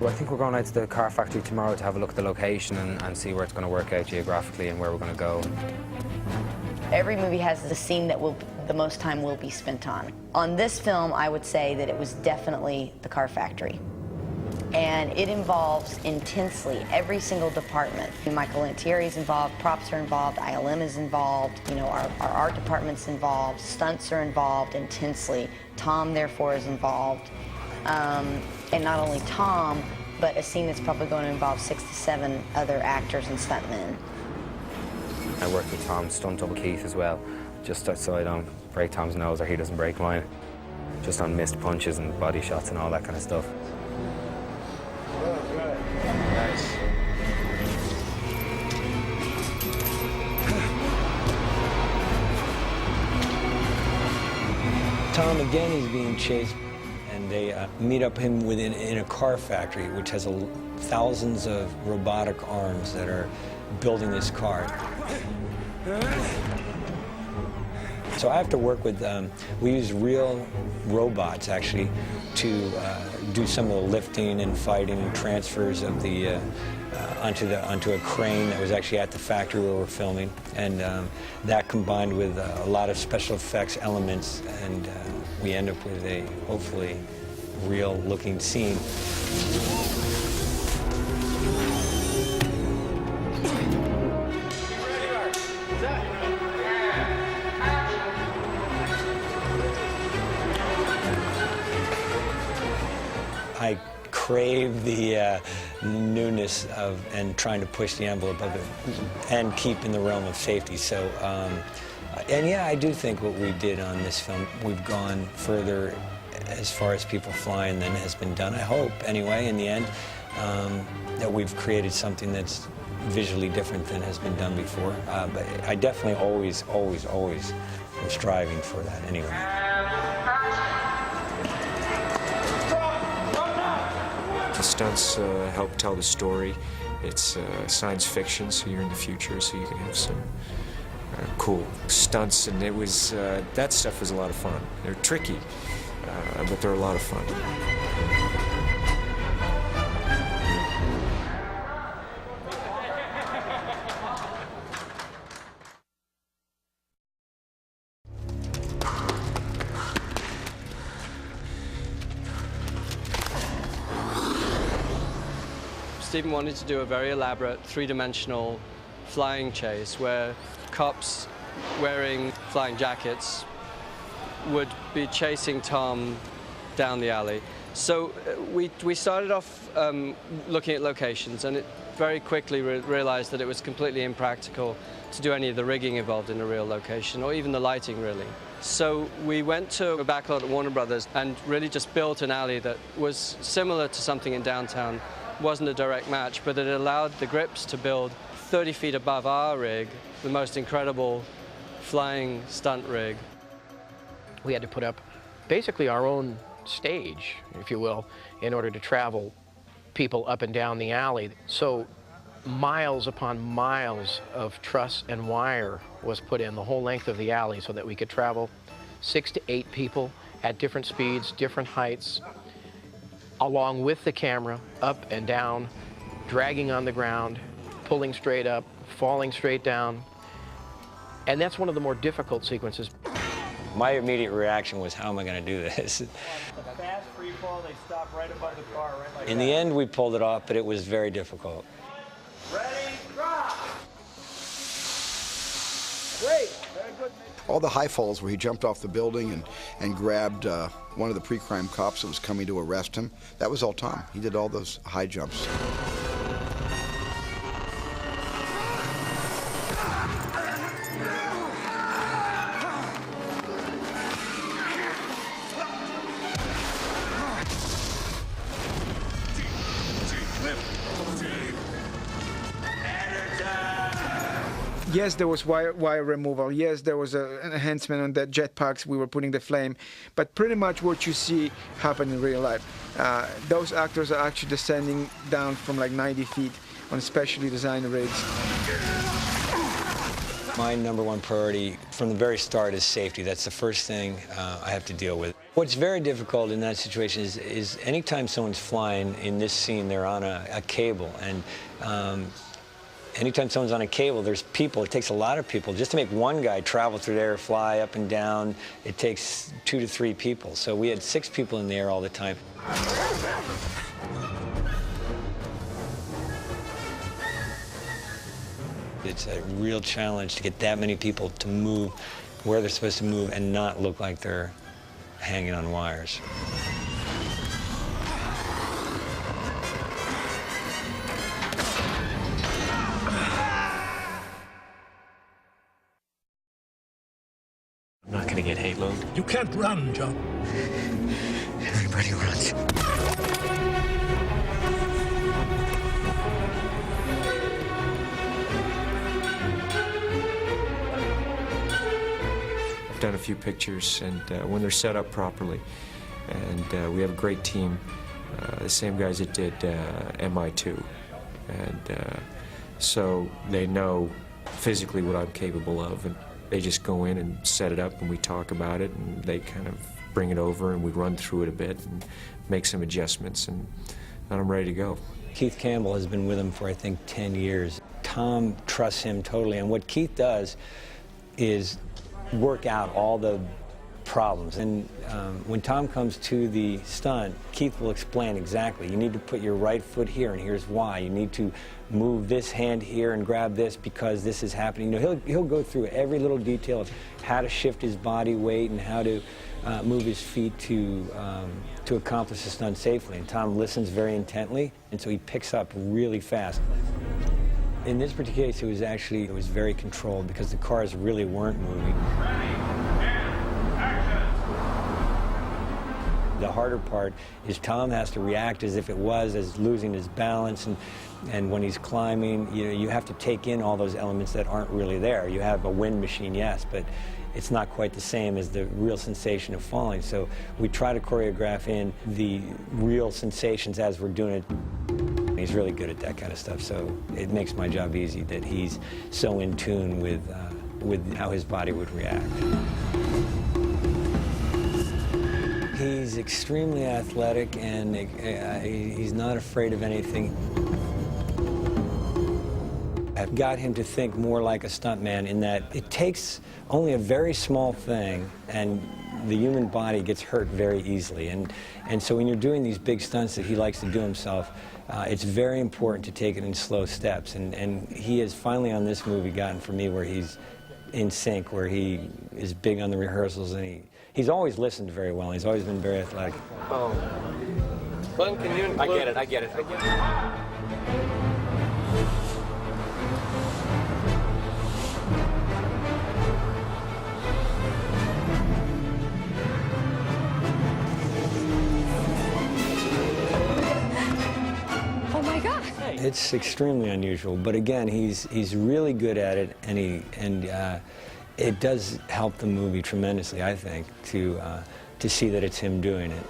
Well, I think we're going out to the car factory tomorrow to have a look at the location and see where it's going to work out geographically and where we're going to go. Every movie has the scene that the most time will be spent on. On this film, I would say that it was definitely the car factory. And it involves intensely every single department. Michael Lantieri's involved, props are involved, ILM is involved, you know, our art department's involved, stunts are involved intensely. Tom, therefore, is involved. And not only Tom, but a scene that's probably going to involve 6 to 7 other actors and stuntmen. I worked with Tom's stunt double Keith as well, just so I don't break Tom's nose or he doesn't break mine. Just on missed punches and body shots and all that kind of stuff. Nice. Tom, again, he's being chased, and they meet up him in a car factory, which has thousands of robotic arms that are building this car. So I have to work with, we use real robots, actually, to do some of the lifting and fighting and transfers of the, onto a crane that was actually at the factory where we're filming. And that combined with a lot of special effects elements, and we end up with a, hopefully, real-looking scene. I crave the newness of and trying to push the envelope of it and keep in the realm of safety. So, and yeah, I do think what we did on this film, we've gone further as far as people flying than has been done. I hope, anyway, in the end, that we've created something that's visually different than has been done before. But I definitely always am striving for that anyway. The stunts help tell the story. It's science fiction, so you're in the future, so you can have some cool stunts. And it was that stuff was a lot of fun. They're tricky, but they're a lot of fun. Steven wanted to do a very elaborate, three-dimensional flying chase where cops wearing flying jackets would be chasing Tom down the alley. So we started off looking at locations, and it very quickly realized that it was completely impractical to do any of the rigging involved in a real location, or even the lighting, really. So we went to a backlot at Warner Brothers and really just built an alley that was similar to something in downtown. Wasn't a direct match, but it allowed the grips to build 30 feet above our rig, the most incredible flying stunt rig. We had to put up basically our own stage, if you will, in order to travel people up and down the alley. So miles upon miles of truss and wire was put in the whole length of the alley so that we could travel 6 to 8 people at different speeds, different heights, along with the camera, up and down, dragging on the ground, pulling straight up, falling straight down. And that's one of the more difficult sequences. My immediate reaction was, how am I going to do this? Fast free fall, they stop right above the car, right like In the end, we pulled it off, but it was very difficult. Ready, drop! Great, very good. All the high falls where he jumped off the building and grabbed one of the pre-crime cops that was coming to arrest him, that was all Tom. He did all those high jumps. Yes, there was wire removal. Yes, there was an enhancement on the jetpacks. We were putting the flame. But pretty much what you see happened in real life. Those actors are actually descending down from like 90 feet on specially designed rigs. My #1 priority from the very start is safety. That's the first thing I have to deal with. What's very difficult in that situation is anytime someone's flying, in this scene, they're on a cable. And anytime someone's on a cable, there's people. It takes a lot of people. Just to make one guy travel through there, fly up and down, it takes 2 to 3 people. So we had 6 people in the air all the time. It's a real challenge to get that many people to move where they're supposed to move and not look like they're hanging on wires. I'm not gonna get haloed. You can't run, John. Everybody runs. I've done a few pictures, and when they're set up properly, and we have a great team, the same guys that did MI2, and so they know physically what I'm capable of, and they just go in and set it up, and we talk about it, and they kind of bring it over, and we run through it a bit and make some adjustments, and I'm ready to go. Keith Campbell has been with him for, I think, 10 years. Tom trusts him totally, and what Keith does is work out all the problems. And when Tom comes to the stunt, Keith will explain exactly. You need to put your right foot here, and here's why. You need to move this hand here and grab this because this is happening. You know, he'll go through every little detail of how to shift his body weight and how to move his feet to accomplish the stunt safely. And Tom listens very intently, and so he picks up really fast. In this particular case, it was very controlled because the cars really weren't moving. The harder part is Tom has to react as if it was, as losing his balance, and when he's climbing, you have to take in all those elements that aren't really there. You have a wind machine, yes, but it's not quite the same as the real sensation of falling. So we try to choreograph in the real sensations as we're doing it. He's really good at that kind of stuff, so it makes my job easy that he's so in tune with how his body would react. He's extremely athletic, and he's not afraid of anything. I've got him to think more like a stuntman in that it takes only a very small thing, and the human body gets hurt very easily. And so when you're doing these big stunts that he likes to do himself, it's very important to take it in slow steps. And he has finally on this movie gotten for me where he's in sync, where he is big on the rehearsals, and he's always listened very well. He's always been very athletic. Oh. Glenn, can you include... I get it. Oh my God! It's extremely unusual, but again, he's really good at it, and it does help the movie tremendously, I think, to see that it's him doing it.